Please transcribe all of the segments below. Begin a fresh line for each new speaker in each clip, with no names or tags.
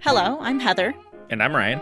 Hello, I'm Heather.
And I'm Ryan.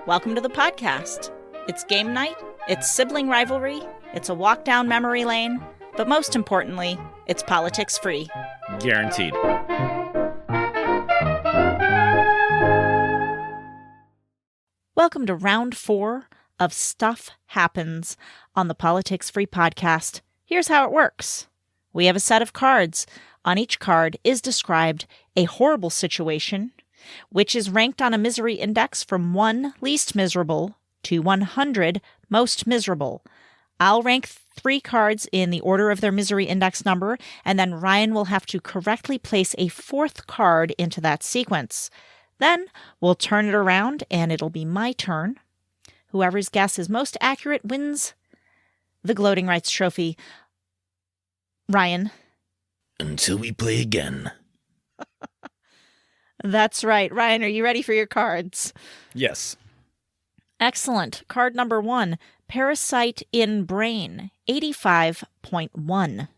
Welcome to the podcast. It's game night, it's sibling rivalry, it's a walk down memory lane, but most importantly, it's politics free.
Guaranteed.
Welcome to round 4 of Stuff Happens on the Politics Free podcast. Here's how it works. We have a set of cards. On each card is described a horrible situation, which is ranked on a misery index from 1 least miserable to 100 most miserable. I'll rank 3 cards in the order of their misery index number, and then Ryan will have to correctly place a 4th card into that sequence. Then we'll turn it around, and it'll be my turn. Whoever's guess is most accurate wins the Gloating Rights Trophy. Ryan.
Until we play again.
That's right. Ryan, are you ready for your cards?
Yes.
Excellent. Card number 1, Parasite in Brain, 85.1.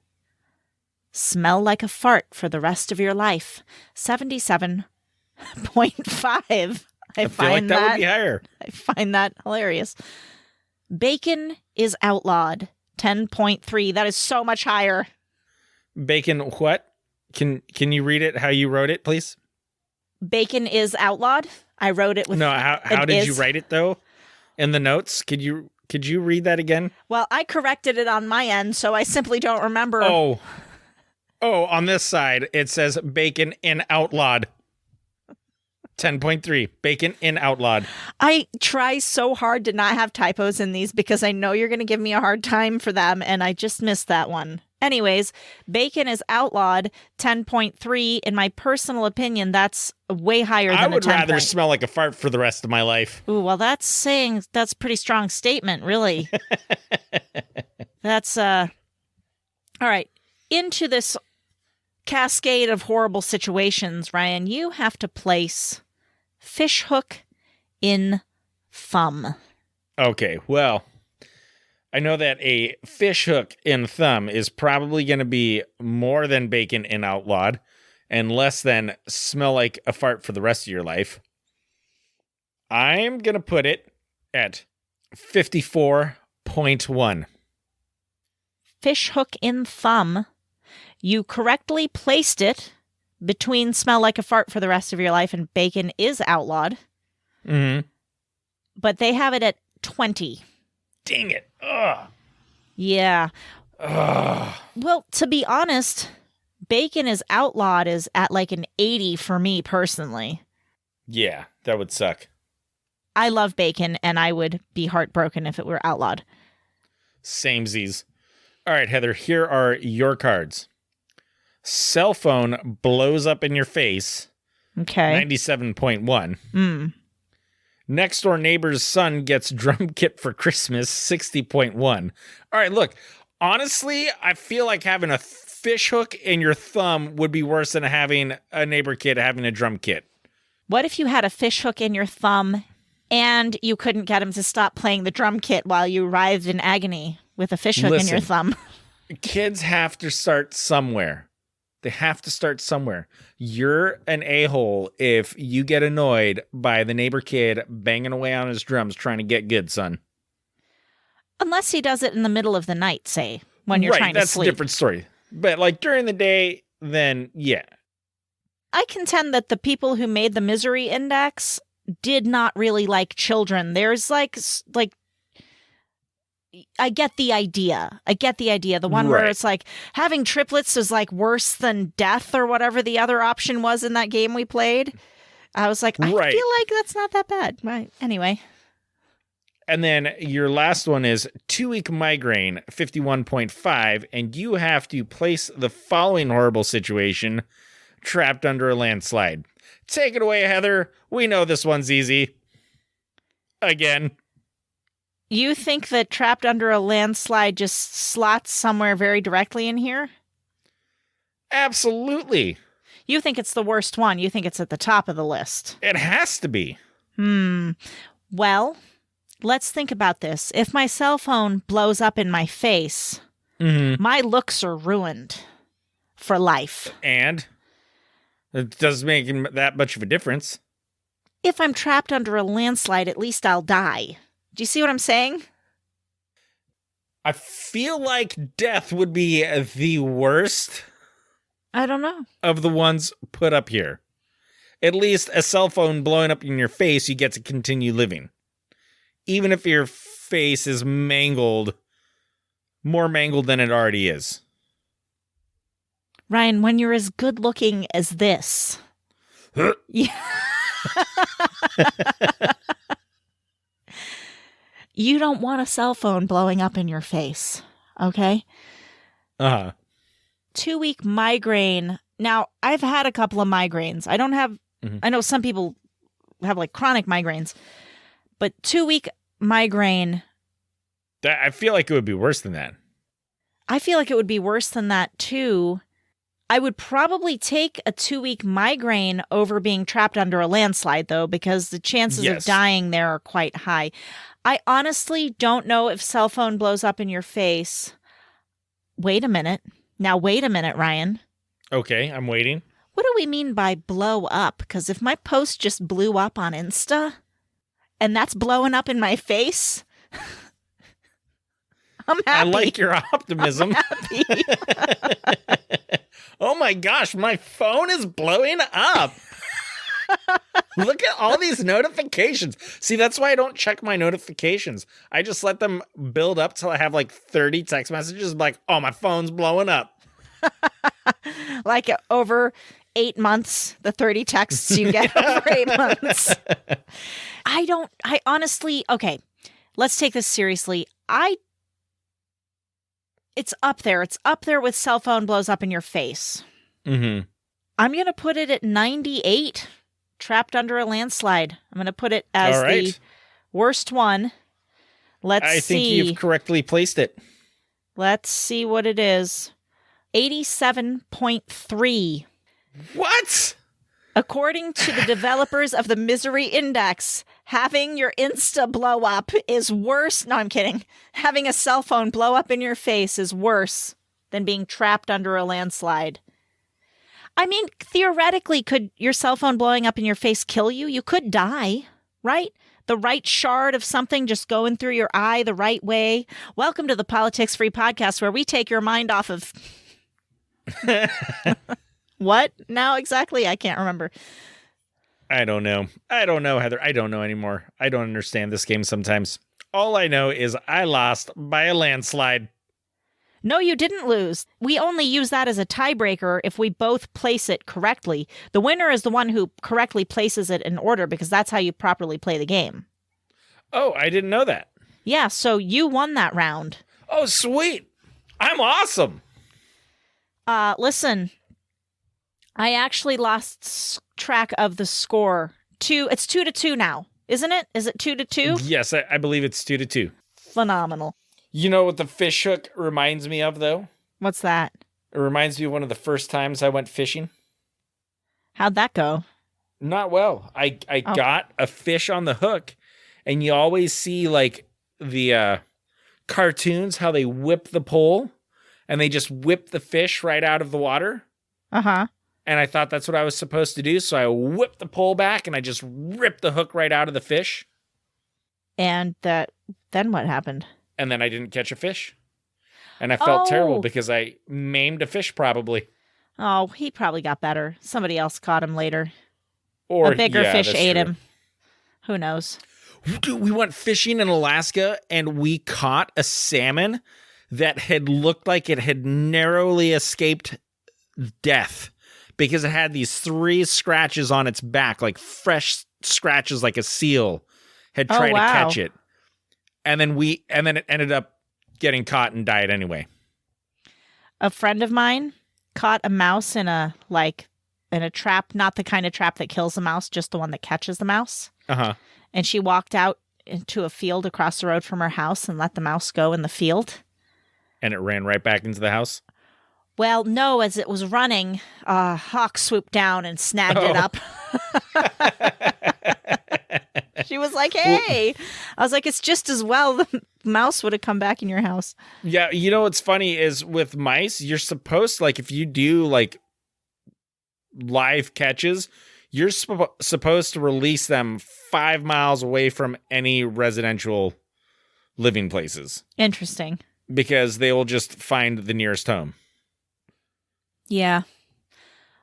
Smell like a fart for the rest of your life, 77.5. I
feel like that would be higher.
I find that hilarious. Bacon is outlawed, 10.3. That is so much higher.
Bacon what? Can you read it how you wrote it, please?
Bacon is outlawed. I wrote it with
No, how did you write it though? In the notes? Could you read that again?
Well, I corrected it on my end, so I simply don't remember.
Oh, on this side it says bacon in outlawed. 10.3. Bacon in outlawed.
I try so hard to not have typos in these because I know you're going to give me a hard time for them, and I just missed that one. Anyways, bacon is outlawed, 10.3. In my personal opinion, that's way higher than
I would
10
rather
point.
smell like a fart for the rest of my life.
Ooh, well, that's a pretty strong statement, really. That's, all right. Into this cascade of horrible situations, Ryan, you have to place fishhook in thumb.
Okay, well, I know that a fishhook in thumb is probably going to be more than bacon in outlawed and less than smell like a fart for the rest of your life. I'm going to put it at 54.1.
Fishhook in thumb. You correctly placed it between smell like a fart for the rest of your life and bacon is outlawed.
Mm-hmm.
But they have it at 20.
Dang it. Ugh.
Yeah.
Ugh.
Well, to be honest, bacon is outlawed is at like an 80 for me personally.
Yeah, that would suck.
I love bacon, and I would be heartbroken if it were outlawed.
Samesies. All right, Heather, here are your cards. Cell phone blows up in your face.
Okay.
97.1. Next door neighbor's son gets drum kit for Christmas, 60.1. All right, look, honestly, I feel like having a fish hook in your thumb would be worse than having a neighbor kid having a drum kit.
What if you had a fish hook in your thumb and you couldn't get him to stop playing the drum kit while you writhed in agony with a fish hook in your thumb?
Kids have to start somewhere. They have to start somewhere. You're an a-hole if you get annoyed by the neighbor kid banging away on his drums trying to get good, son.
Unless he does it in the middle of the night, say, when you're trying to sleep.
That's a different story. But like during the day, then yeah.
I contend that the people who made the misery index did not really like children. There's like I get the idea. The one where it's like having triplets is like worse than death or whatever the other option was in that game we played. I was like, I feel like that's not that bad. Right. Anyway.
And then your last one is 2-week migraine, 51.5. And you have to place the following horrible situation: trapped under a landslide. Take it away, Heather. We know this one's easy. Again.
You think that trapped under a landslide just slots somewhere very directly in here?
Absolutely.
You think it's the worst one. You think it's at the top of the list.
It has to be.
Well, let's think about this. If my cell phone blows up in my face, my looks are ruined for life.
And? It doesn't make that much of a difference.
If I'm trapped under a landslide, at least I'll die. Do you see what I'm saying?
I feel like death would be the worst
I don't know.
of the ones put up here. At least a cell phone blowing up in your face, you get to continue living. Even if your face is mangled, more mangled than it already is.
Ryan, when you're as good looking as this. Yeah. You don't want a cell phone blowing up in your face, okay? 2-week migraine. Now, I've had a couple of migraines. I don't have, I know some people have like chronic migraines, but 2-week migraine.
I feel like it would be worse than that.
I feel like it would be worse than that too. I would probably take a 2-week migraine over being trapped under a landslide, though, because the chances of dying there are quite high. I honestly don't know if cell phone blows up in your face. Wait a minute. Now, wait a minute, Ryan.
Okay, I'm waiting.
What do we mean by blow up? Because if my post just blew up on Insta and that's blowing up in my face, I'm happy.
I like your optimism.
I'm happy.
Oh my gosh, my phone is blowing up. Look at all these notifications. See, that's why I don't check my notifications. I just let them build up till I have like 30 text messages like, oh, my phone's blowing up.
Like over 8 months, the 30 texts you get over 8 months. I honestly, okay, let's take this seriously. It's up there. It's up there with cell phone blows up in your face.
Mm-hmm.
I'm going to put it at 98, trapped under a landslide. I'm going to put it as the worst one.
I think you've correctly placed it.
Let's see what it is. 87.3.
What?
According to the developers of the Misery Index, having your Insta blow up is worse. No, I'm kidding. Having a cell phone blow up in your face is worse than being trapped under a landslide. I mean, theoretically, could your cell phone blowing up in your face kill you? You could die, right? The right shard of something just going through your eye the right way. Welcome to the Politics Free Podcast, where we take your mind off of... What now exactly? I can't remember.
I don't know, Heather. I don't know anymore. I don't understand this game sometimes. All I know is I lost by a landslide.
No, you didn't lose. We only use that as a tiebreaker if we both place it correctly. The winner is the one who correctly places it in order, because that's how you properly play the game.
Oh, I didn't know that.
Yeah, so you won that round.
Oh, sweet. I'm awesome.
Listen, I actually lost track of the score. It's 2-2 now, isn't it? Is it 2-2?
Yes, I believe it's 2-2.
Phenomenal.
You know what the fish hook reminds me of, though?
What's that?
It reminds me of one of the first times I went fishing.
How'd that go?
Not well. I got a fish on the hook, and you always see, like, the cartoons, how they whip the pole, and they just whip the fish right out of the water.
Uh-huh.
And I thought that's what I was supposed to do, so I whipped the pole back, and I just ripped the hook right out of the fish.
And then what happened?
And then I didn't catch a fish. And I felt terrible because I maimed a fish, probably.
Oh, he probably got better. Somebody else caught him later.
Or
a bigger fish ate
true.
him. Who knows?
We went fishing in Alaska, and we caught a salmon that had looked like it had narrowly escaped death, because it had these 3 scratches on its back, like fresh scratches, like a seal had tried to catch it. And then it ended up getting caught and died anyway.
A friend of mine caught a mouse in a trap, not the kind of trap that kills the mouse, just the one that catches the mouse.
Uh-huh.
And she walked out into a field across the road from her house and let the mouse go in the field.
And it ran right back into the house?
Well, no, as it was running, a hawk swooped down and snagged it up. She was like, hey. I was like, it's just as well the mouse would have come back in your house.
Yeah, you know what's funny is with mice, you're supposed to, like, if you do, like, live catches, you're supposed to release them 5 miles away from any residential living places.
Interesting.
Because they will just find the nearest home.
Yeah.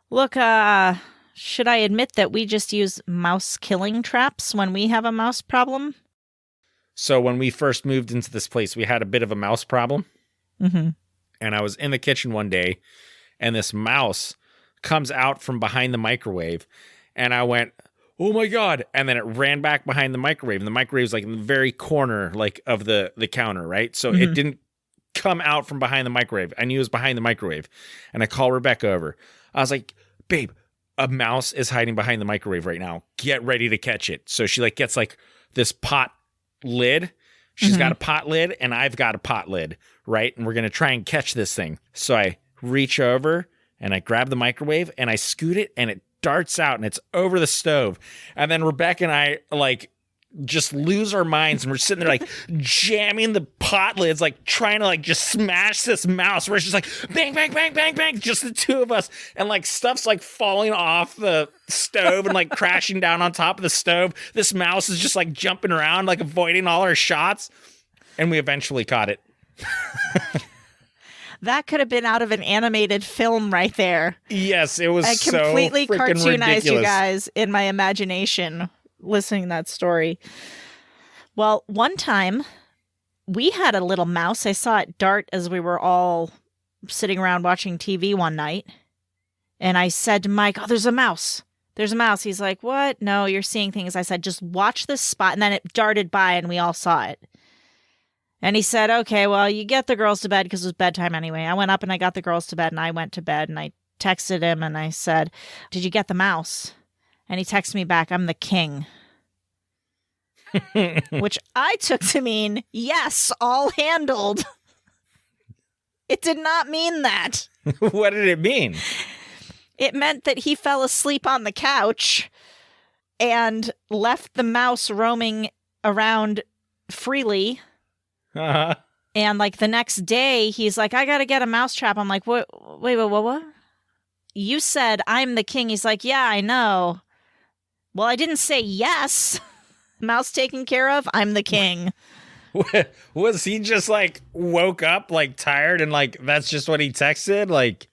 Look, should I admit that we just use mouse killing traps when we have a mouse problem?
So when we first moved into this place, we had a bit of a mouse problem.
Mm-hmm.
And I was in the kitchen one day, and this mouse comes out from behind the microwave, and I went, oh my God. And then it ran back behind the microwave, and the microwave's like in the very corner like of the counter, right? So it didn't come out from behind the microwave. I knew it was behind the microwave. And I called Rebecca over. I was like, babe, a mouse is hiding behind the microwave right now. Get ready to catch it. So she like gets like this pot lid. She's got a pot lid and I've got a pot lid, right? And we're going to try and catch this thing. So I reach over and I grab the microwave and I scoot it and it darts out and it's over the stove. And then Rebecca and I like just lose our minds and we're sitting there like jamming the pot lids, like trying to like just smash this mouse. We're just like bang, bang, bang, bang, bang, just the two of us. And like stuff's like falling off the stove and like crashing down on top of the stove. This mouse is just like jumping around, like avoiding all our shots. And we eventually caught it.
That could have been out of an animated film right there.
Yes, it was
I
so
completely
freaking
cartoonized
ridiculous.
you guys in my imagination listening to that story. Well, one time we had a little mouse. I saw it dart as we were all sitting around watching TV one night. And I said to Mike, oh, there's a mouse. There's a mouse. He's like, what? No, you're seeing things. I said, just watch this spot. And then it darted by and we all saw it. And he said, okay, well, you get the girls to bed because it was bedtime anyway. I went up and I got the girls to bed and I went to bed and I texted him and I said, did you get the mouse? And he texted me back, I'm the king. Which I took to mean, yes, all handled. It did not mean that.
What did it mean?
It meant that he fell asleep on the couch and left the mouse roaming around freely.
Uh-huh.
And like the next day, he's like, I got to get a mousetrap. I'm like, what? Wait, what? You said I'm the king. He's like, yeah, I know. Well, I didn't say yes. Mouse taken care of. I'm the king.
Was he just like woke up like tired and like that's just what he texted? Like,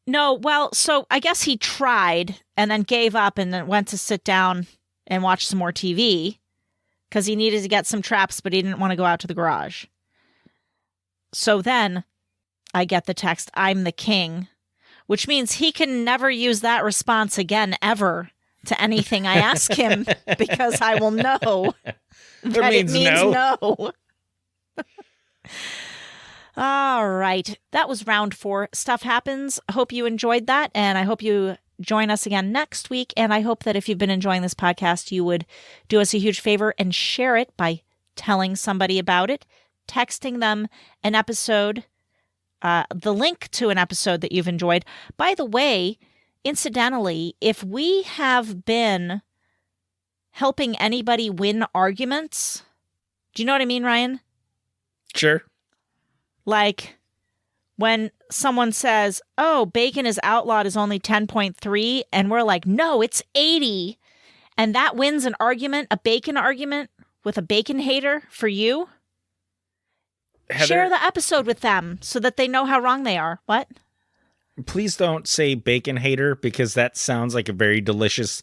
no, well, so I guess he tried and then gave up and then went to sit down and watch some more TV. Because he needed to get some traps, but he didn't want to go out to the garage. So then I get the text, I'm the king, which means he can never use that response again, ever, to anything I ask him, because I will know that it means no. All right. That was round 4. Stuff happens. I hope you enjoyed that, and I hope you join us again next week. And I hope that if you've been enjoying this podcast, you would do us a huge favor and share it by telling somebody about it, texting them an episode, the link to an episode that you've enjoyed. By the way, incidentally, if we have been helping anybody win arguments, do you know what I mean, Ryan?
Sure.
Like when someone says, oh, bacon is outlawed is only 10.3, and we're like, no, it's 80. And that wins an argument, a bacon argument with a bacon hater for you.
Heather,
share the episode with them so that they know how wrong they are. What?
Please don't say bacon hater because that sounds like a very delicious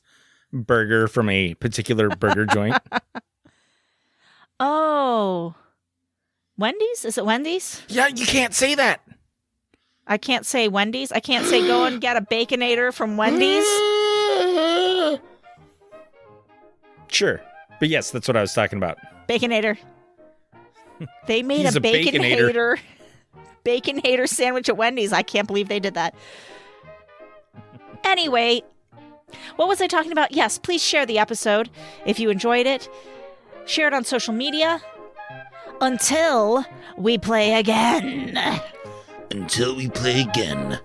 burger from a particular burger joint.
Oh. Wendy's? Is it Wendy's?
Yeah, you can't say that.
I can't say Wendy's. I can't say go and get a Baconator from Wendy's.
Sure. But yes, that's what I was talking about.
Baconator. They made
He's
a
a Baconator.
Baconator sandwich at Wendy's. I can't believe they did that. Anyway, what was I talking about? Yes, please share the episode if you enjoyed it. Share it on social media. Until we play again.
Until we play again.